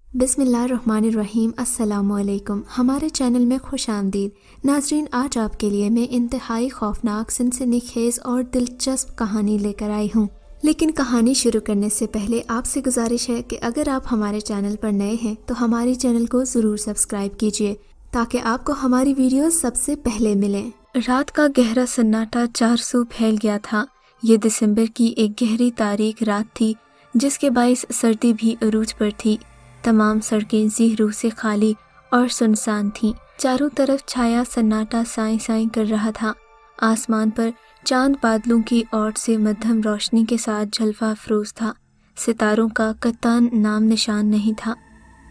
बिस्मिल्लाहिर्रहमानिर्रहीम। अस्सलामुअलैकुम। हमारे चैनल में खुश आमदीद। नाजरीन, आज आपके लिए मैं इंतहाई खौफनाक, सनसनीखेज और दिलचस्प कहानी लेकर आई हूँ। लेकिन कहानी शुरू करने से पहले आपसे गुजारिश है कि अगर आप हमारे चैनल पर नए हैं तो हमारे चैनल को ज़रूर सब्सक्राइब कीजिए ताकि आपको हमारी वीडियोस सबसे पहले मिलें। रात का गहरा सन्नाटा चारसू फैल गया था। ये दिसंबर की एक गहरी तारीख रात थी जिसके बाइस सर्दी भी अरूज पर थी। तमाम सड़कें ज़ीहरू से खाली और सुनसान थीं। चारों तरफ छाया सन्नाटा साईं साईं कर रहा था। आसमान पर चांद बादलों की ओर से मध्यम रोशनी के साथ झलफा अफरोज था। सितारों का कत्तान नाम निशान नहीं था।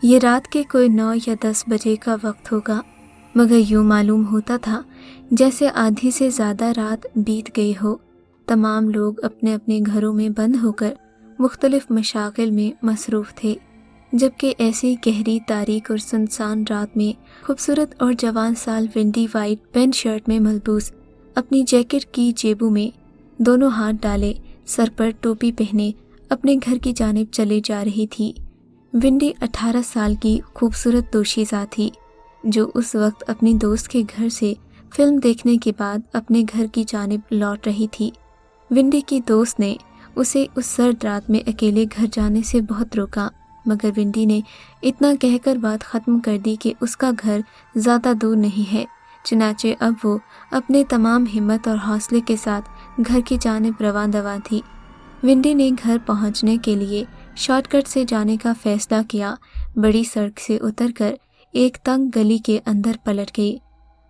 ये रात के कोई 9 या 10 बजे का वक्त होगा, मगर यूँ मालूम होता था जैसे आधी से ज़्यादा रात बीत गई हो। तमाम लोग अपने अपने घरों में बंद होकर मुख्तलिफ मशागिल में मसरूफ़ थे, जबकि ऐसी गहरी तारीख और सुनसान रात में खूबसूरत और जवान साल विंडी वाइट पेंट शर्ट में मलबूस अपनी जैकेट की जेबों में दोनों हाथ डाले, सर पर टोपी पहने अपने घर की जानिब चले जा रही थी। विंडी 18 साल की खूबसूरत दोशीज़ा थी जो उस वक्त अपनी दोस्त के घर से फिल्म देखने के बाद अपने घर की जानिब लौट रही थी। विंडी की दोस्त ने उसे उस सर्द रात में अकेले घर जाने से बहुत रोका, मगर विंडी ने इतना कहकर बात ख़त्म कर दी कि उसका घर ज़्यादा दूर नहीं है। चुनाचे अब वो अपने तमाम हिम्मत और हौसले के साथ घर की जानिब रवां दवा थी। विंडी ने घर पहुंचने के लिए शॉर्टकट से जाने का फ़ैसला किया। बड़ी सड़क से उतरकर एक तंग गली के अंदर पलट गई।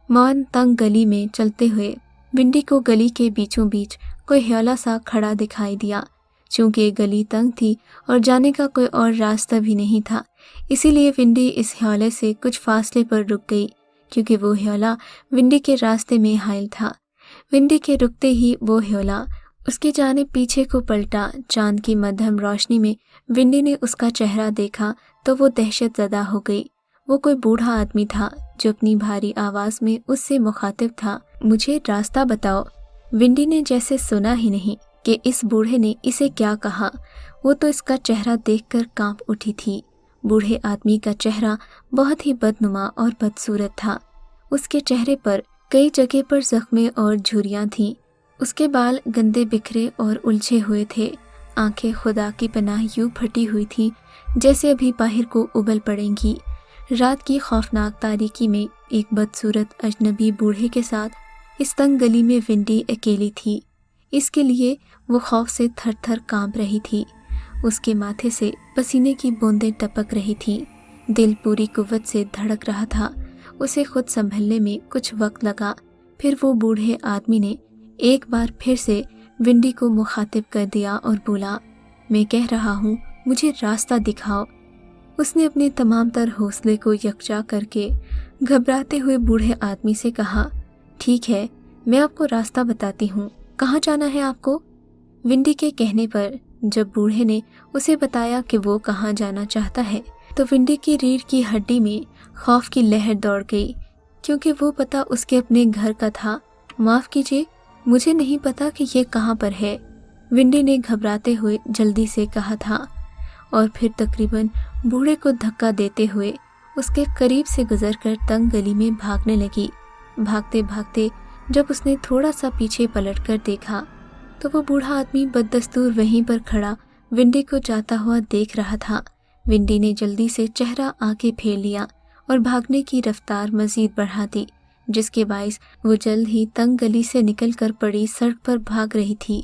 मौन तंग गली में चलते हुए विंडी को गली के बीचों बीच कोई ह्योला सा खड़ा दिखाई दिया। चूँकि गली तंग थी और जाने का कोई और रास्ता भी नहीं था, इसीलिए विंडी इस ह्योले से कुछ फासले पर रुक गई, क्योंकि वो ह्योला विंडी के रास्ते में हाइल था। विंडी के रुकते ही वो ह्योला उसकी जानिब पीछे को पलटा। चांद की मध्यम रोशनी में विंडी ने उसका चेहरा देखा तो वो दहशत ज़दा हो गई। वो कोई बूढ़ा आदमी था जो अपनी भारी आवाज़ में उससे मुखातिब था। मुझे रास्ता बताओ। विंडी ने जैसे सुना ही नहीं कि इस बूढ़े ने इसे क्या कहा। वो तो इसका चेहरा देखकर कांप उठी थी। बूढ़े आदमी का चेहरा बहुत ही बदनुमा और बदसूरत था। उसके चेहरे पर कई जगह पर जख्में और झुर्रियाँ थीं। उसके बाल गंदे बिखरे और उलझे हुए थे। आंखें खुदा की पनाह यूँ फटी हुई थीं जैसे अभी बाहर को उबल पड़ेंगी। रात की खौफनाक तारीकी में एक बदसूरत अजनबी बूढ़े के साथ इस तंग गली में विंडी अकेली थी। इसके लिए वो खौफ से थर थर काँप रही थी। उसके माथे से पसीने की बूंदें टपक रही थीं। दिल पूरी कुव्वत से धड़क रहा था। उसे खुद संभलने में कुछ वक्त लगा। फिर वो बूढ़े आदमी ने एक बार फिर से विंडी को मुखातिब कर दिया और बोला, मैं कह रहा हूँ, मुझे रास्ता दिखाओ। उसने अपने तमाम तर हौसले को यकजा करके घबराते हुए बूढ़े आदमी से कहा, ठीक है, मैं आपको रास्ता बताती हूँ। कहाँ जाना है आपको? विंडी के कहने पर जब बूढ़े ने उसे बताया कि वो कहाँ जाना चाहता है, तो विंडी की रीढ़ की हड्डी में खौफ की लहर दौड़ गई, क्योंकि वो पता उसके अपने घर का था। माफ़ कीजिए, मुझे नहीं पता कि ये कहाँ पर है, विंडी ने घबराते हुए जल्दी से कहा था, और फिर तकरीबन बूढ़े को धक्का देते हुए उसके करीब से गुजरकर तंग गली में भागने लगी। भागते भागते जब उसने थोड़ा सा पीछे पलटकर देखा तो वो बूढ़ा आदमी बददस्तूर वहीं पर खड़ा विंडी को जाता हुआ देख रहा था। विंडी ने जल्दी से चेहरा आगे फेर लिया और भागने की रफ्तार मजीद बढ़ा दी, जिसके बाइस वो जल्द ही तंग गली से निकलकर पड़ी सड़क पर भाग रही थी।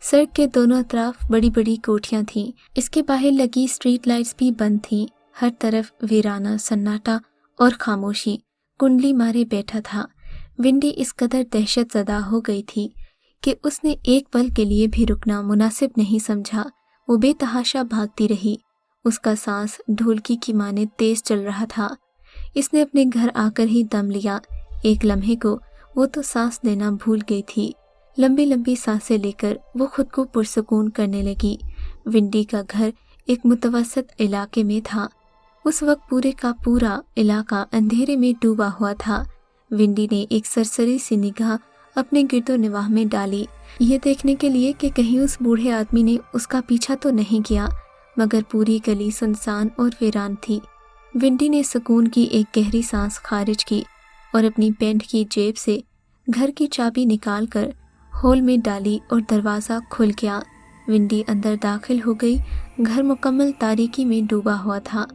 सड़क के दोनों तरफ बड़ी बड़ी कोठियाँ थीं। इसके बाहर लगी स्ट्रीट लाइट्स भी बंद थीं। हर तरफ वीराना सन्नाटा और खामोशी कुंडली मारे बैठा था। विंडी इस कदर दहशत ज़दा हो गई थी कि उसने एक पल के लिए भी रुकना मुनासिब नहीं समझा। वो बेतहाशा भागती रही। उसका सांस ढोलकी की माने तेज चल रहा था। इसने अपने घर आकर ही दम लिया। एक लम्हे को वो तो सांस लेना भूल गई थी। लंबी लंबी सांसें लेकर वो खुद को पुरसकून करने लगी। विंडी का घर एक मुतवसत इलाके में था। उस वक्त पूरे का पूरा इलाका अंधेरे में डूबा हुआ था। विंडी ने एक सरसरी सी निगाह अपने गिरदो निवाह में डाली, ये देखने के लिए कि कहीं उस बूढ़े आदमी ने उसका पीछा तो नहीं किया। मगर पूरी गली सुनसान और वीरान थी। विंडी ने सुकून की एक गहरी सांस खारिज की और अपनी पैंट की जेब से घर की चाबी निकालकर हॉल में डाली और दरवाज़ा खुल गया। विंडी अंदर दाखिल हो गई। घर मुकम्मल तारीकी में डूबा हुआ था।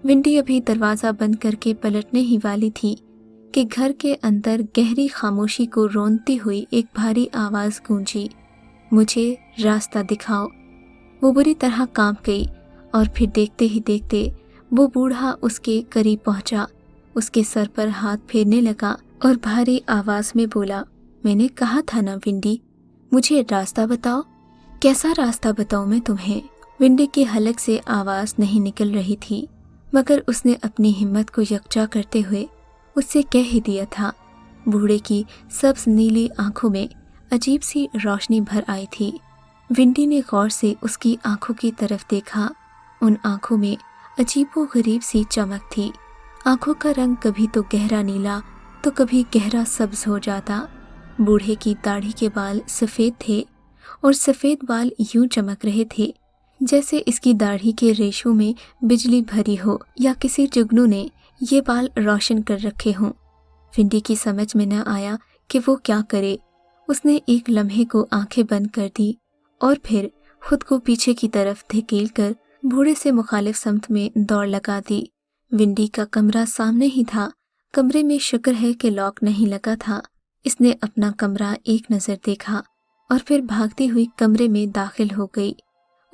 विंडी अभी दरवाज़ा बंद करके पलटने ही वाली थी कि घर के अंदर गहरी खामोशी को रोंदती हुई एक भारी आवाज़ गूंजी, मुझे रास्ता दिखाओ। वो बुरी तरह कांप गई और फिर देखते ही देखते वो बूढ़ा उसके करीब पहुंचा, उसके सर पर हाथ फेरने लगा और भारी आवाज़ में बोला, मैंने कहा था ना विंडी, मुझे रास्ता बताओ। कैसा रास्ता बताऊं मैं तुम्हें? विंडी के हलक से आवाज़ नहीं निकल रही थी, मगर उसने अपनी हिम्मत को यकजा करते हुए उससे कह ही दिया था। बूढ़े की सब्ज नीली आंखों में अजीब सी रोशनी भर आई थी। विंडी ने गौर से उसकी आंखों की तरफ देखा। उन आंखों में अजीबो-गरीब सी चमक थी। आंखों का रंग कभी तो गहरा नीला तो कभी गहरा सब्ज हो जाता। बूढ़े की दाढ़ी के बाल सफ़ेद थे और सफ़ेद बाल यूं चमक रहे थे जैसे इसकी दाढ़ी के रेशों में बिजली भरी हो या किसी जुगनू ने ये बाल रोशन कर रखे हों। विंडी की समझ में न आया कि वो क्या करे। उसने एक लम्हे को आंखें बंद कर दी और फिर खुद को पीछे की तरफ धकेल कर बूढ़े से मुखालिफ समत में दौड़ लगा दी। विंडी का कमरा सामने ही था। कमरे में शुक्र है कि लॉक नहीं लगा था। इसने अपना कमरा एक नज़र देखा और फिर भागती हुई कमरे में दाखिल हो गई।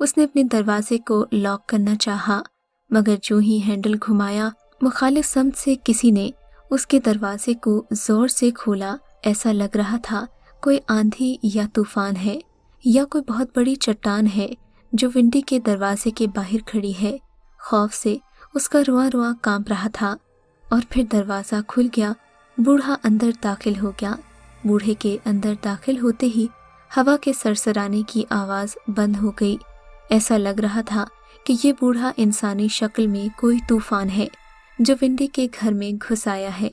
उसने अपने दरवाजे को लॉक करना चाहा, मगर जो ही हैंडल घुमाया, मुखालिफ समत से किसी ने उसके दरवाजे को जोर से खोला। ऐसा लग रहा था कोई आंधी या तूफान है या कोई बहुत बड़ी चट्टान है जो विंडी के दरवाजे के बाहर खड़ी है। खौफ से उसका रुआ रुआ कांप रहा था और फिर दरवाज़ा खुल गया। बूढ़ा अंदर दाखिल हो गया। बूढ़े के अंदर दाखिल होते ही हवा के सरसराने की आवाज़ बंद हो गई। ऐसा लग रहा था कि ये बूढ़ा इंसानी शक्ल में कोई तूफान है जो विंडी के घर में घुस आया है।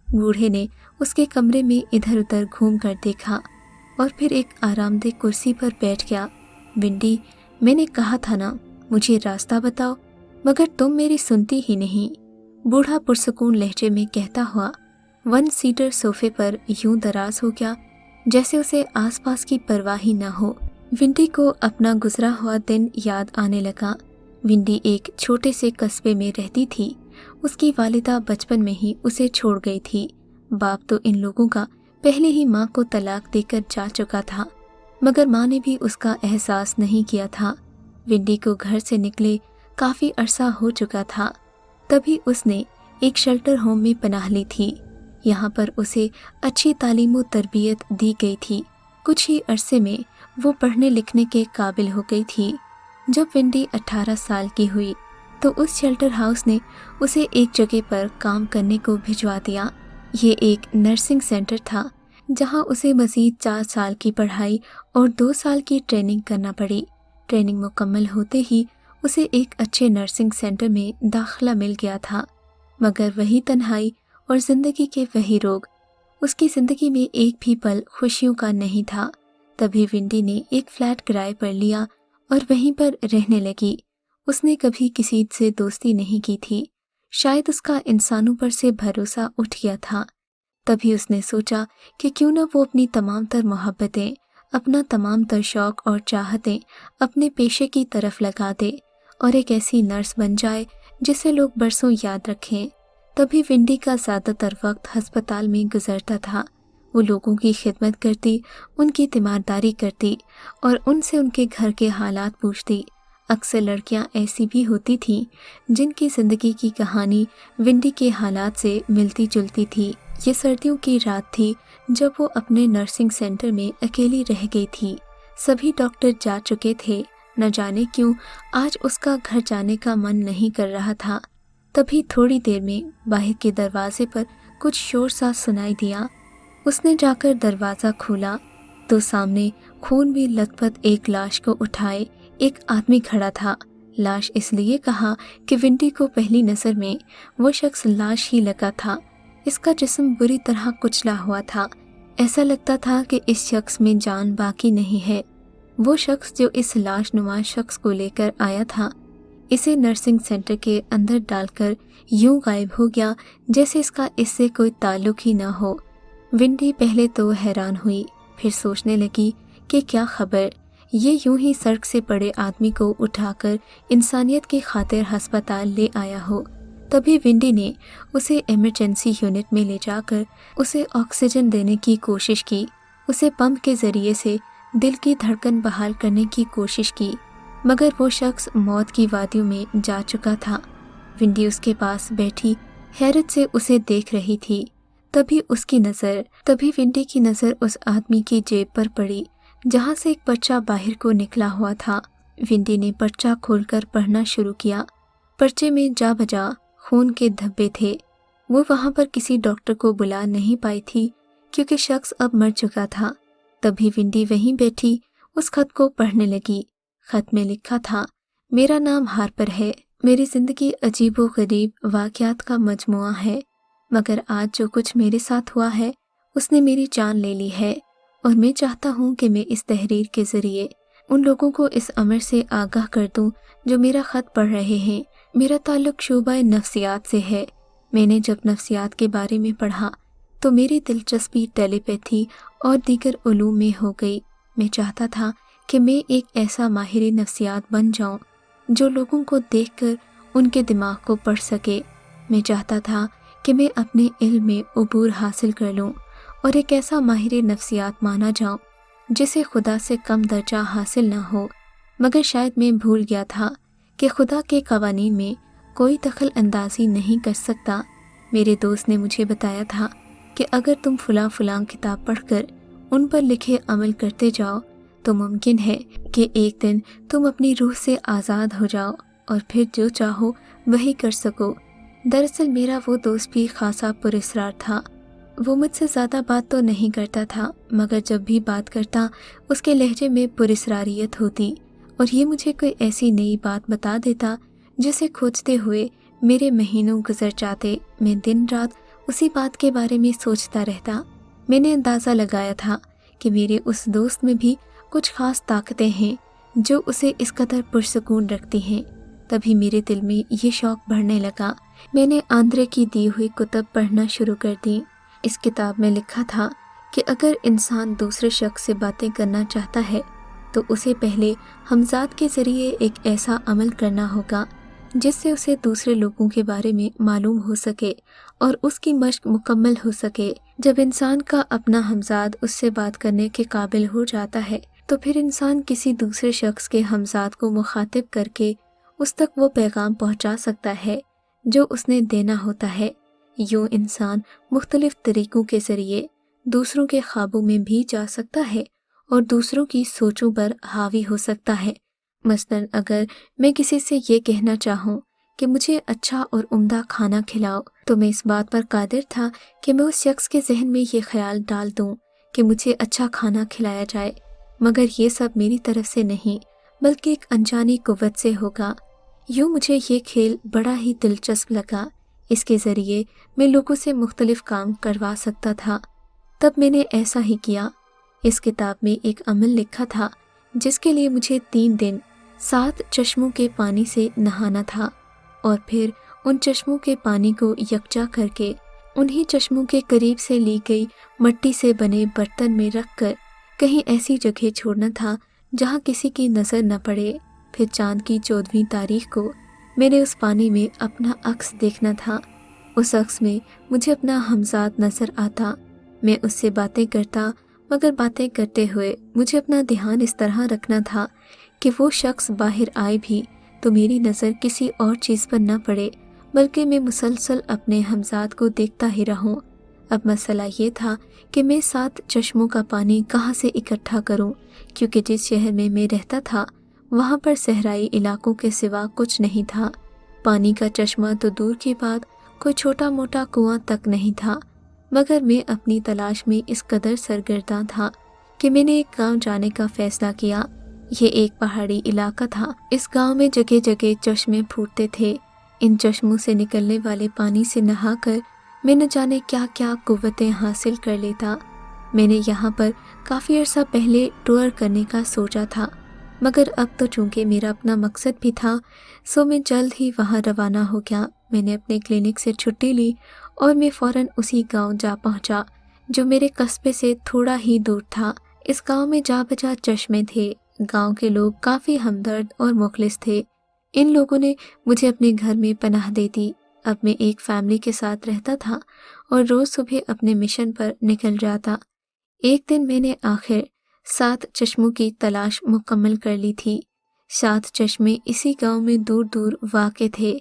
बूढ़े ने उसके कमरे में इधर उधर घूम कर देखा और फिर एक आरामदेह कुर्सी पर बैठ गया। विंडी, मैंने कहा था ना, मुझे रास्ता बताओ, मगर तुम मेरी सुनती ही नहीं। बूढ़ा पुरसुकून लहजे में कहता हुआ वन सीटर सोफे पर यूं दराज हो गया जैसे उसे आसपास की परवाह ही न हो। विंडी को अपना गुजरा हुआ दिन याद आने लगा। विंडी एक छोटे से कस्बे में रहती थी। उसकी वालिदा बचपन में ही उसे छोड़ गई थी। बाप तो इन लोगों का पहले ही माँ को तलाक देकर जा चुका था, मगर माँ ने भी उसका एहसास नहीं किया था। विंडी को घर से निकले काफ़ी अरसा हो चुका था। तभी उसने एक शेल्टर होम में पनाह ली थी। यहाँ पर उसे अच्छी तालीम व तरबियत दी गई थी। कुछ ही अरसे में वो पढ़ने लिखने के काबिल हो गई थी। जब विंडी 18 साल की हुई तो उस शेल्टर हाउस ने उसे एक जगह पर काम करने को भिजवा दिया। ये एक नर्सिंग सेंटर था जहाँ उसे मज़ीद 4 साल की पढ़ाई और 2 साल की ट्रेनिंग करना पड़ी। ट्रेनिंग मुकम्मल होते ही उसे एक अच्छे नर्सिंग सेंटर में दाखिला मिल गया था, मगर वही तन्हाई और ज़िंदगी के वही रोग। उसकी ज़िंदगी में एक भी पल खुशियों का नहीं था। तभी विंडी ने एक फ्लैट किराए पर लिया और वहीं पर रहने लगी। उसने कभी किसी से दोस्ती नहीं की थी। शायद उसका इंसानों पर से भरोसा उठ गया था। तभी उसने सोचा कि क्यों ना वो अपनी तमाम तर मोहब्बतें, अपना तमाम तर शौक़ और चाहतें अपने पेशे की तरफ लगा दे और एक ऐसी नर्स बन जाए जिसे लोग बरसों याद रखें। तभी विंडी का ज़्यादातर वक्त हस्पताल में गुजरता था। वो लोगों की खिदमत करती, उनकी तीमारदारी करती और उनसे उनके घर के हालात पूछती। अक्सर लड़कियां ऐसी भी होती थीं जिनकी ज़िंदगी की कहानी विंडी के हालात से मिलती जुलती थी। ये सर्दियों की रात थी जब वो अपने नर्सिंग सेंटर में अकेली रह गई थी। सभी डॉक्टर जा चुके थे। न जाने क्यों आज उसका घर जाने का मन नहीं कर रहा था। तभी थोड़ी देर में बाहर के दरवाजे पर कुछ शोर सा सुनाई दिया। उसने जाकर दरवाज़ा खोला तो सामने खून में लथपथ एक लाश को उठाए एक आदमी खड़ा था। लाश इसलिए कहा कि विंडी को पहली नज़र में वो शख्स लाश ही लगा था। इसका जिस्म बुरी तरह कुचला हुआ था। ऐसा लगता था कि इस शख्स में जान बाकी नहीं है। वो शख्स जो इस लाश नुमा शख्स को लेकर आया था इसे नर्सिंग सेंटर के अंदर डालकर यूं गायब हो गया जैसे इसका इससे कोई ताल्लुक ही ना हो। विंडी पहले तो हैरान हुई, फिर सोचने लगी कि क्या खबर, ये यूं ही सड़क से पड़े आदमी को उठाकर इंसानियत की खातिर अस्पताल ले आया हो। तभी विंडी ने उसे इमरजेंसी यूनिट में ले जाकर उसे ऑक्सीजन देने की कोशिश की, उसे पंप के ज़रिए से दिल की धड़कन बहाल करने की कोशिश की, मगर वो शख्स मौत की वादियों में जा चुका था। विंडी उसके पास बैठी हैरत से उसे देख रही थी। तभी विंडी की नज़र उस आदमी की जेब पर पड़ी जहाँ से एक पर्चा बाहर को निकला हुआ था। विंडी ने पर्चा खोलकर पढ़ना शुरू किया। पर्चे में जा बजा खून के धब्बे थे। वो वहाँ पर किसी डॉक्टर को बुला नहीं पाई थी क्योंकि शख्स अब मर चुका था। तभी विंडी वहीं बैठी उस खत को पढ़ने लगी। खत में लिखा था, मेरा नाम हार्पर है, मेरी ज़िंदगी अजीबो गरीब वाक़यात का मजमुआ है, मगर आज जो कुछ मेरे साथ हुआ है उसने मेरी जान ले ली है और मैं चाहता हूँ कि मैं इस तहरीर के ज़रिए उन लोगों को इस अमर से आगाह कर दूँ जो मेरा ख़त पढ़ रहे हैं। मेरा ताल्लुक़ शोबा नफ्सियात से है। मैंने जब नफ्सियात के बारे में पढ़ा तो मेरी दिलचस्पी टेलीपैथी और दीगर उलूम में हो गई। मैं चाहता था कि मैं एक ऐसा माहिर नफ्सियात बन जाऊं जो लोगों को देखकर उनके दिमाग को पढ़ सके। मैं चाहता था कि मैं अपने इल्म में उबूर हासिल कर लूं और एक ऐसा माहिर नफ्सियात माना जाऊं जिसे खुदा से कम दर्जा हासिल ना हो। मगर शायद मैं भूल गया था कि खुदा के कवानीन में कोई दखल अंदाजी नहीं कर सकता। मेरे दोस्त ने मुझे बताया था कि अगर तुम फलां किताब पढ़कर उन पर लिखे अमल करते जाओ तो मुमकिन है कि एक दिन तुम अपनी रूह से आज़ाद हो जाओ और फिर जो चाहो वही कर सको। दरअसल मेरा वो दोस्त भी खासा पुरस्रार था। वो मुझसे ज़्यादा बात तो नहीं करता था, मगर जब भी बात करता उसके लहजे में पुरस्रारियत होती और ये मुझे कोई ऐसी नई बात बता देता जिसे खोजते हुए मेरे महीनों गुजर जाते। मैं दिन रात उसी बात के बारे में सोचता रहता। मैंने अंदाज़ा लगाया था कि मेरे उस दोस्त में भी कुछ ख़ास ताकतें हैं जो उसे इस कदर पुरसकून रखती हैं। तभी मेरे दिल में ये शौक़ बढ़ने लगा। मैंने आंद्रे की दी हुई कुतब पढ़ना शुरू कर दी। इस किताब में लिखा था कि अगर इंसान दूसरे शख्स से बातें करना चाहता है तो उसे पहले हमज़ाद के ज़रिए एक ऐसा अमल करना होगा जिससे उसे दूसरे लोगों के बारे में मालूम हो सके और उसकी मश्क मुकम्मल हो सके। जब इंसान का अपना हमज़ाद उससे बात करने के काबिल हो जाता है तो फिर इंसान किसी दूसरे शख्स के हमज़ाद को मुखातिब करके उस तक वो पैगाम पहुंचा सकता है जो उसने देना होता है। यूँ इंसान मुख्तलिफ तरीक़ों के ज़रिए दूसरों के ख्वाबों में भी जा सकता है और दूसरों की सोचों पर हावी हो सकता है। मसलन अगर मैं किसी से ये कहना चाहूँ कि मुझे अच्छा और उम्दा खाना खिलाओ तो मैं इस बात पर कादिर था कि मैं उस शख्स के जहन में ये ख्याल डाल दूँ कि मुझे अच्छा खाना खिलाया जाए, मगर ये सब मेरी तरफ से नहीं बल्कि एक अनजानी कुव्वत से होगा। यूँ मुझे ये खेल बड़ा ही दिलचस्प लगा। इसके ज़रिए मैं लोगों से मुख्तलिफ काम करवा सकता था। तब मैंने ऐसा ही किया। इस किताब में एक अमल लिखा था जिसके लिए मुझे 3 दिन 7 चश्मों के पानी से नहाना था और फिर उन चश्मों के पानी को यकजा करके उन्हीं चश्मों के करीब से ली गई मिट्टी से बने बर्तन में रखकर कहीं ऐसी जगह छोड़ना था जहाँ किसी की नज़र न पड़े। फिर चाँद की 14वीं तारीख को मैंने उस पानी में अपना अक्स देखना था। उस अक्स में मुझे अपना हमज़ाद नज़र आता। मैं उससे बातें करता, मगर बातें करते हुए मुझे अपना ध्यान इस तरह रखना था कि वो शख्स बाहर आए भी तो मेरी नज़र किसी और चीज़ पर न पड़े, बल्कि मैं मुसलसल अपने हमज़ाद को देखता ही रहूं। अब मसला ये था कि मैं 7 चश्मों का पानी कहाँ से इकट्ठा करूं, क्योंकि जिस शहर में मैं रहता था वहाँ पर सहराई इलाकों के सिवा कुछ नहीं था। पानी का चश्मा तो दूर की बात, कोई छोटा मोटा कुआं तक नहीं था। मगर मैं अपनी तलाश में इस कदर सरगर्दा था कि मैंने एक गांव जाने का फैसला किया। ये एक पहाड़ी इलाका था। इस गांव में जगह जगह चश्मे फूटते थे। इन चश्मों से निकलने वाले पानी से नहाकर मैं न जाने क्या क्या कुव्वतें हासिल कर लेता। मैंने यहाँ पर काफ़ी अर्सा पहले टूर करने का सोचा था, मगर अब तो चूंकि मेरा अपना मकसद भी था, सो मैं जल्द ही वहाँ रवाना हो गया। मैंने अपने क्लिनिक से छुट्टी ली और मैं फ़ौरन उसी गांव जा पहुंचा जो मेरे कस्बे से थोड़ा ही दूर था। इस गांव में जा बजा चश्मे थे। गांव के लोग काफ़ी हमदर्द और मुखलिस थे। इन लोगों ने मुझे अपने घर में पनाह दे दी। अब मैं एक फैमिली के साथ रहता था और रोज़ सुबह अपने मिशन पर निकल जाता। एक दिन मैंने आखिर 7 चश्मों की तलाश मुकम्मल कर ली थी। 7 चश्मे इसी गांव में दूर दूर वाक़े थे।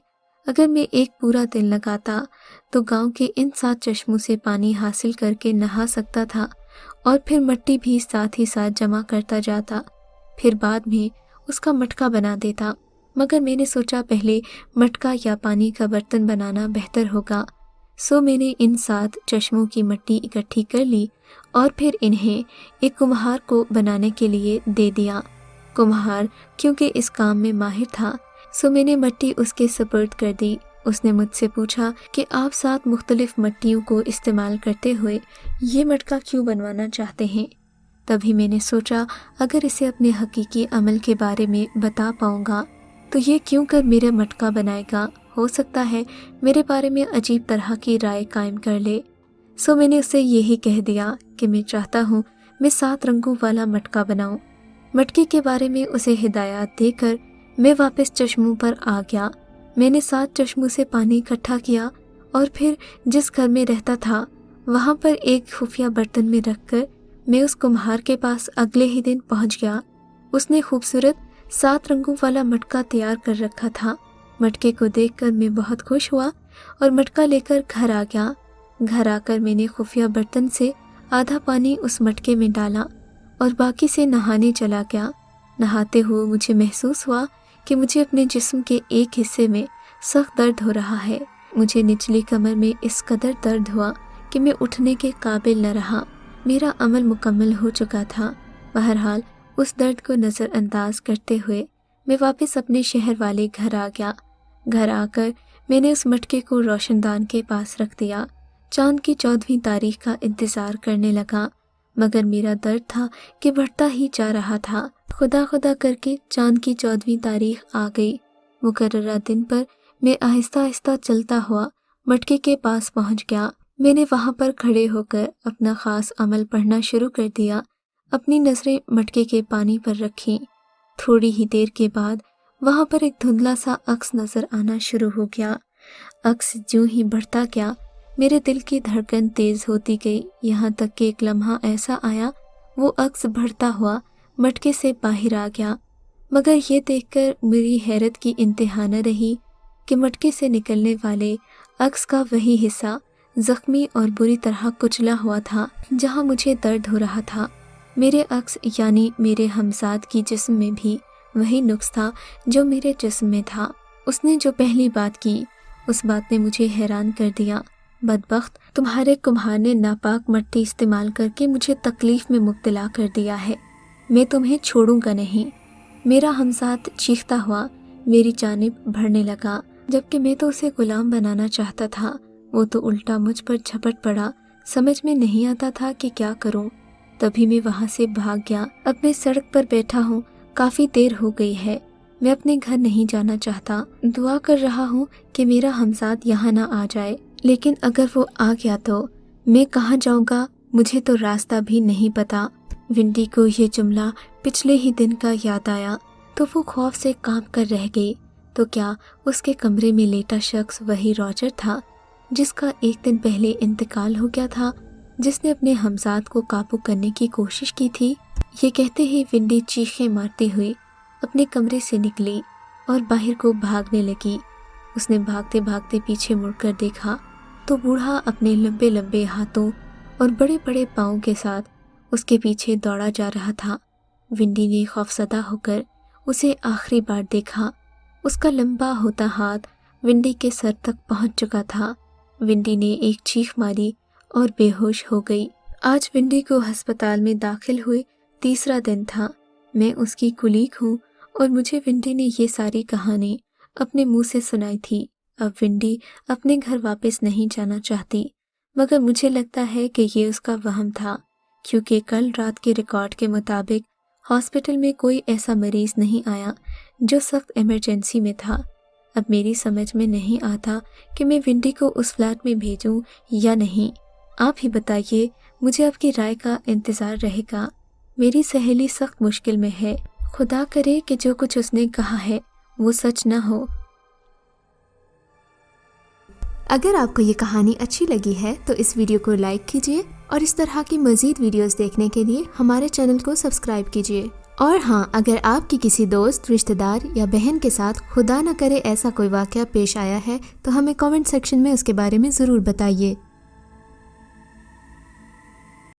अगर मैं एक पूरा दिन लगाता तो गांव के इन 7 चश्मों से पानी हासिल करके नहा सकता था और फिर मिट्टी भी साथ ही साथ जमा करता जाता, फिर बाद में उसका मटका बना देता। मगर मैंने सोचा पहले मटका या पानी का बर्तन बनाना बेहतर होगा। सो मैंने इन 7 चश्मों की मिट्टी इकट्ठी कर ली और फिर इन्हें एक कुम्हार को बनाने के लिए दे दिया। कुम्हार क्योंकि इस काम में माहिर था, सो मैंने मिट्टी उसके सुपुर्द कर दी। उसने मुझसे पूछा कि आप 7 मुख्तलिफ मिट्टियों को इस्तेमाल करते हुए ये मटका क्यों बनवाना चाहते हैं। तभी मैंने सोचा अगर इसे अपने हकीकी अमल के बारे में बता पाऊंगा तो ये क्यों कर मेरा मटका बनाएगा। हो सकता है मेरे बारे में अजीब तरह की राय कायम कर ले। सो मैंने उसे यही कह दिया कि मैं चाहता हूँ मैं 7 रंगों वाला मटका बनाऊं। मटके के बारे में उसे हिदायत देकर मैं वापस चश्मों पर आ गया। मैंने 7 चश्मों से पानी इकट्ठा किया और फिर जिस घर में रहता था वहाँ पर एक खुफिया बर्तन में रखकर मैं उस कुम्हार के पास अगले ही दिन पहुँच गया। उसने खूबसूरत 7 रंगों वाला मटका तैयार कर रखा था। मटके को देखकर मैं बहुत खुश हुआ और मटका लेकर घर आ गया। घर आकर मैंने खुफिया बर्तन से आधा पानी उस मटके में डाला और बाकी से नहाने चला गया। नहाते हुए मुझे महसूस हुआ कि मुझे अपने जिस्म के एक हिस्से में सख्त दर्द हो रहा है। मुझे निचली कमर में इस कदर दर्द हुआ कि मैं उठने के काबिल न रहा। मेरा अमल मुकम्मल हो चुका था। बहरहाल उस दर्द को नज़रअंदाज करते हुए मैं वापस अपने शहर वाले घर आ गया। घर आकर मैंने उस मटके को रोशनदान के पास रख दिया। चांद की 14वीं तारीख का इंतज़ार करने लगा, मगर मेरा दर्द था कि बढ़ता ही जा रहा था। खुदा खुदा करके चांद की 14वीं तारीख आ गई। मुकर्ररा दिन पर मैं आहिस्ता आहिस्ता चलता हुआ मटके के पास पहुंच गया। मैंने वहां पर खड़े होकर अपना ख़ास अमल पढ़ना शुरू कर दिया। अपनी नज़रें मटके के पानी पर रखीं। थोड़ी ही देर के बाद वहां पर एक धुंधला सा अक्स नज़र आना शुरू हो गया। अक्स ज्यों ही बढ़ता गया मेरे दिल की धड़कन तेज़ होती गई, यहाँ तक कि एक लम्हा ऐसा आया वो अक्स बढ़ता हुआ मटके से बाहर आ गया। मगर ये देखकर मेरी हैरत की इंतहा न रही कि मटके से निकलने वाले अक्स का वही हिस्सा ज़ख्मी और बुरी तरह कुचला हुआ था जहाँ मुझे दर्द हो रहा था। मेरे अक्स यानी मेरे हमसाद की जिस्म में भी वही नुक्स था जो मेरे जिस्म में था। उसने जो पहली बात की उस बात ने मुझे हैरान कर दिया। बदबख्त, तुम्हारे कुम्हार ने नापाक मट्टी इस्तेमाल करके मुझे तकलीफ़ में मुब्तला कर दिया है। मैं तुम्हें छोड़ूंगा नहीं। मेरा हमसाद चीखता हुआ मेरी जानिब बढ़ने लगा, जबकि मैं तो उसे गुलाम बनाना चाहता था। वो तो उल्टा मुझ पर झपट पड़ा। समझ में नहीं आता था कि क्या करूं। तभी मैं वहां से भाग गया। अब मैं सड़क पर बैठा हूँ। काफ़ी देर हो गई है। मैं अपने घर नहीं जाना चाहता। दुआ कर रहा हूँ कि मेरा हमसाद यहाँ ना आ जाए, लेकिन अगर वो आ गया तो मैं कहाँ जाऊँगा, मुझे तो रास्ता भी नहीं पता। विंडी को ये जुमला पिछले ही दिन का याद आया तो वो खौफ से कांप कर रह गई। तो क्या उसके कमरे में लेटा शख्स वही रॉजर था जिसका एक दिन पहले इंतकाल हो गया था, जिसने अपने हमसाद को काबू करने की कोशिश की थी। ये कहते ही विंडी चीखें मारती हुई अपने कमरे से निकली और बाहर को भागने लगी। उसने भागते भागते पीछे मुड़कर देखा तो बूढ़ा अपने लंबे लंबे हाथों और बड़े बड़े पाँव के साथ उसके पीछे दौड़ा जा रहा था। विंडी ने खौफसदा होकर उसे आखिरी बार देखा। उसका लंबा होता हाथ विंडी के सर तक पहुंच चुका था। विंडी ने एक चीख मारी और बेहोश हो गई। आज विंडी को अस्पताल में दाखिल हुए 3रा दिन था। मैं उसकी कुलीग हूँ और मुझे विंडी ने ये सारी कहानी अपने मुंह से सुनाई थी। अब विंडी अपने घर वापस नहीं जाना चाहती, मगर मुझे लगता है कि ये उसका वहम था, क्योंकि कल रात के रिकॉर्ड के मुताबिक ہاسپٹل میں کوئی ایسا مریض نہیں آیا جو سخت ایمرجنسی میں تھا۔ اب میری سمجھ میں نہیں آتا کہ میں ونڈی کو اس فلیٹ میں بھیجوں یا نہیں۔ آپ ہی بتائیے، مجھے آپ کی رائے کا انتظار رہے گا۔ میری سہیلی سخت مشکل میں ہے، خدا کرے کہ جو کچھ اس نے کہا ہے وہ سچ نہ ہو۔ اگر آپ کو یہ کہانی اچھی لگی ہے تو اس ویڈیو کو لائک کیجیے اور اس طرح کی مزید ویڈیوز دیکھنے کے لیے ہمارے چینل کو سبسکرائب کیجیے۔ اور ہاں، اگر آپ کی کسی دوست، رشتہ دار یا بہن کے ساتھ خدا نہ کرے ایسا کوئی واقعہ پیش آیا ہے تو ہمیں کامنٹ سیکشن میں اس کے بارے میں ضرور بتائیے۔